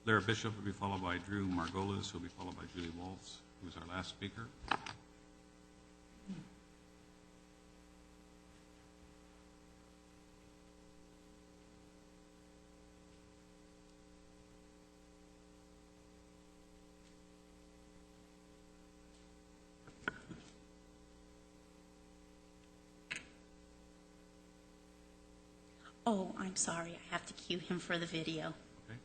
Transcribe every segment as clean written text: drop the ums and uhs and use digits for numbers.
Lirra Bishop will be followed by Drew Margolis, who will be followed by Julie Waltz, who is our last speaker. Oh, I'm sorry. I have to cue him for the video. Okay.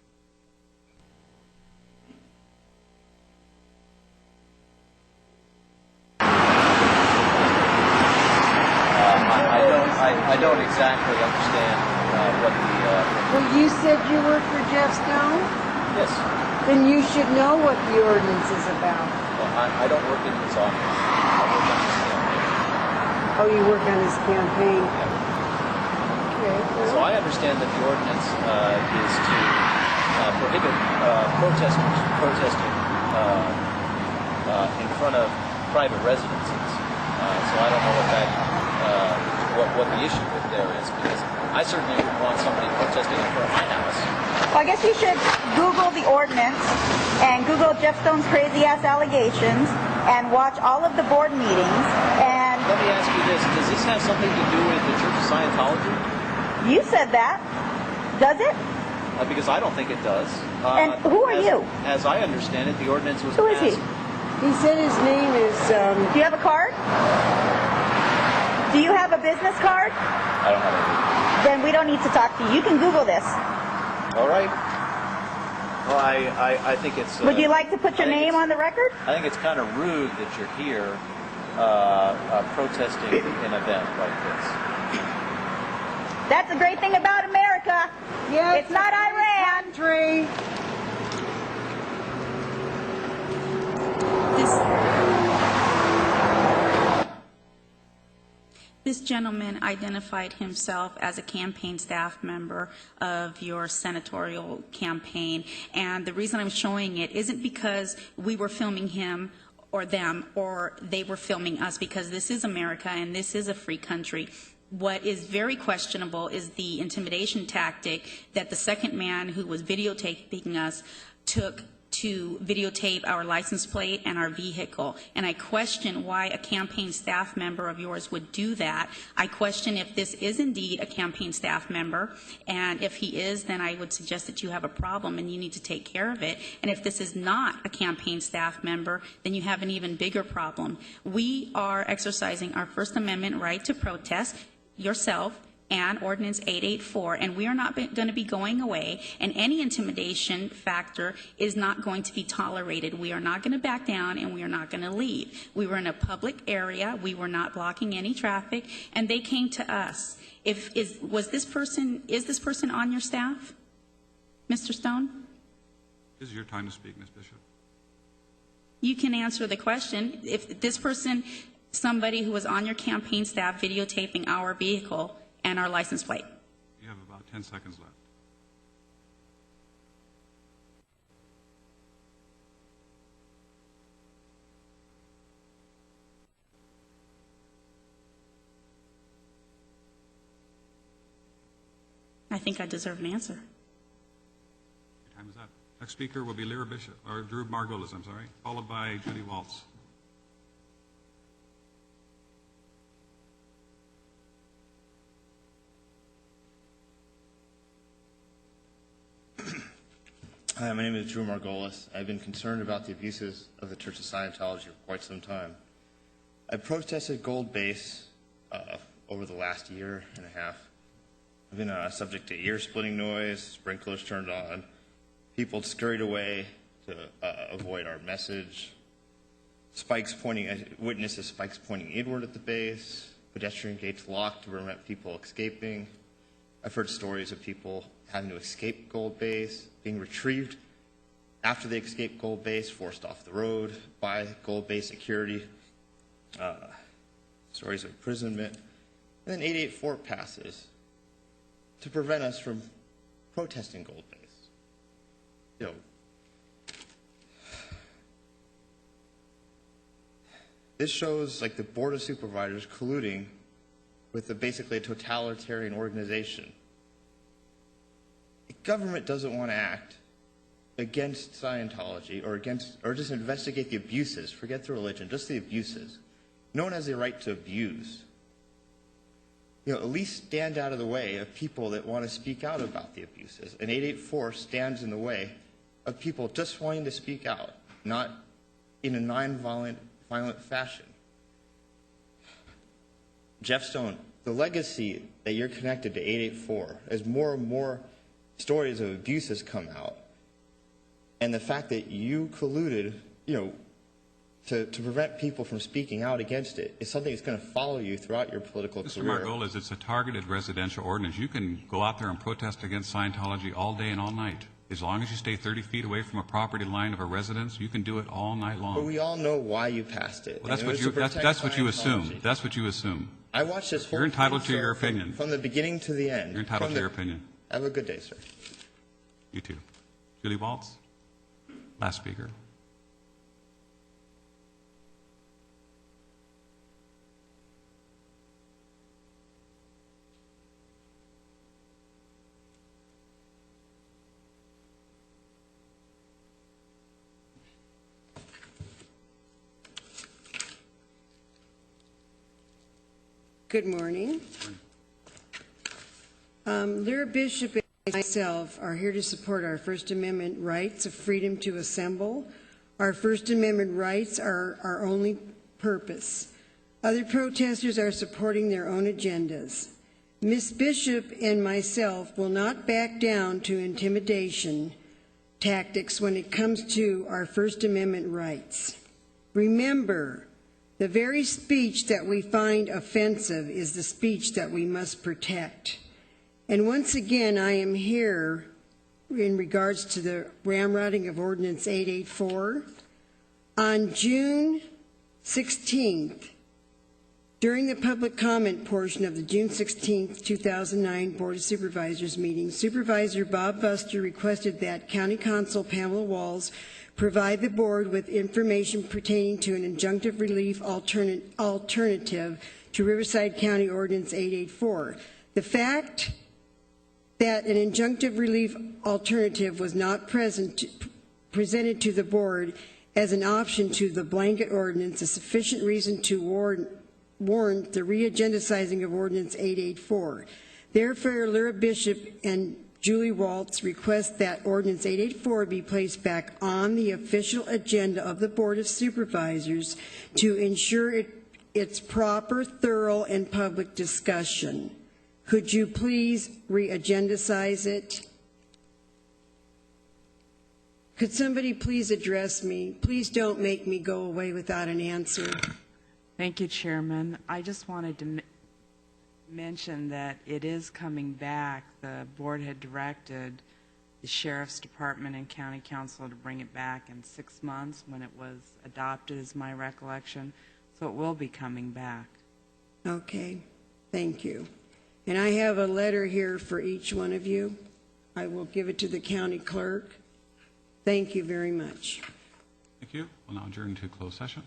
I don't exactly understand what the... Well, you said you work for Jeff Stone? Yes. Then you should know what the ordinance is about. Well, I don't work in his office. I work on his campaign. Oh, you work on his campaign? Yeah. Okay. So I understand that the ordinance is to prohibit protesters protesting in front of private residences. So I don't know what that what the issue with there is, because I certainly wouldn't want somebody protesting in front of my house. Well, I guess you should Google the ordinance and Google Jeff Stone's crazy-ass allegations and watch all of the board meetings. And let me ask you this: does this have something to do with the Church of Scientology? You said that. Does it? Because I don't think it does. And who are you? As I understand it, the ordinance was Who is passed. he? He said his name is... Do you have a card? Do you have a business card? I don't have a... Then we don't need to talk to you. You can Google this. All right. Well, I think it's... Would you like to put your name on the record? I think it's kind of rude that you're here protesting an event like this. That's the great thing about America. Yes, It's not Iran. country. This gentleman identified himself as a campaign staff member of your senatorial campaign, and the reason I'm showing it isn't because we were filming him or them or they were filming us, because this is America and this is a free country. What is very questionable is the intimidation tactic that the second man who was videotaping us took to videotape our license plate and our vehicle. And I question why a campaign staff member of yours would do that. I question if this is indeed a campaign staff member, and if he is, then I would suggest that you have a problem and you need to take care of it. And if this is not a campaign staff member, then you have an even bigger problem. We are exercising our First Amendment right to protest, yourself, and Ordinance 884, and we are not going to be going away, and any intimidation factor is not going to be tolerated. We are not going to back down, and we are not going to leave. We were in a public area. We were not blocking any traffic, and they came to us. Is this person on your staff, Mr. Stone? This is your time to speak, Ms. Bishop. You can answer the question. If this person, somebody who was on your campaign staff videotaping our vehicle and our license plate. You have about 10 seconds left. I think I deserve an answer. Your time is up. Next speaker will be Lirra Bishop, or Drew Margolis, I'm sorry, followed by Julie Waltz. Hi, my name is Drew Margolis. I've been concerned about the abuses of the Church of Scientology for quite some time. I've protested gold base over the last year and a half. I've been subject to ear-splitting noise, sprinklers turned on, people scurried away to avoid our message, witnesses spikes pointing inward at the base, pedestrian gates locked to prevent people escaping. I've heard stories of people having to escape gold base, being retrieved after they escape gold base, forced off the road by gold base security, stories of imprisonment. And then 884 passes to prevent us from protesting gold base. You know, this shows like the Board of Supervisors colluding with basically a totalitarian organization. If government doesn't want to act against Scientology or just investigate the abuses, forget the religion, just the abuses, no one has the right to abuse. At least stand out of the way of people that want to speak out about the abuses. And 884 stands in the way of people just wanting to speak out, not in a non-violent fashion. Jeff Stone, the legacy that you're connected to 884, as more and more stories of abuses come out, and the fact that you colluded, to prevent people from speaking out against it is something that's going to follow you throughout your political Mr. career. Margolis, it's a targeted residential ordinance. You can go out there and protest against Scientology all day and all night. As long as you stay 30 feet away from a property line of a residence, you can do it all night long. But we all know why you passed it. Well, that's what you assume. That's what you assume. I watched this whole You're entitled thing to your opinion. from the beginning to the end. You're entitled to your opinion. Have a good day, sir. You too. Julie Waltz, last speaker. Good morning. Lirra Bishop and myself are here to support our First Amendment rights of freedom to assemble. Our First Amendment rights are our only purpose. Other protesters are supporting their own agendas. Ms. Bishop and myself will not back down to intimidation tactics when it comes to our First Amendment rights. Remember, the very speech that we find offensive is the speech that we must protect. And once again, I am here in regards to the ramrodding of Ordinance 884. On June 16th, during the public comment portion of the June 16th, 2009 Board of Supervisors meeting, Supervisor Bob Buster requested that County Counsel Pamela Walls provide the board with information pertaining to an injunctive relief alternative to Riverside County Ordinance 884. The fact that an injunctive relief alternative was not presented to the board as an option to the blanket ordinance is sufficient reason to warrant the re-agendizing of Ordinance 884. Therefore, Lirra Bishop and Julie Waltz request that Ordinance 884 be placed back on the official agenda of the Board of Supervisors to ensure its proper, thorough, and public discussion. Could you please re-agendize it? Could somebody please address me? Please don't make me go away without an answer. Thank you, Chairman. I just wanted to mention that it is coming back. The board had directed the Sheriff's Department and County Council to bring it back in 6 months when it was adopted, is my recollection. So it will be coming back. Okay, thank you. And I have a letter here for each one of you. I will give it to the county clerk. Thank you very much. Thank you. We'll now adjourn to closed session.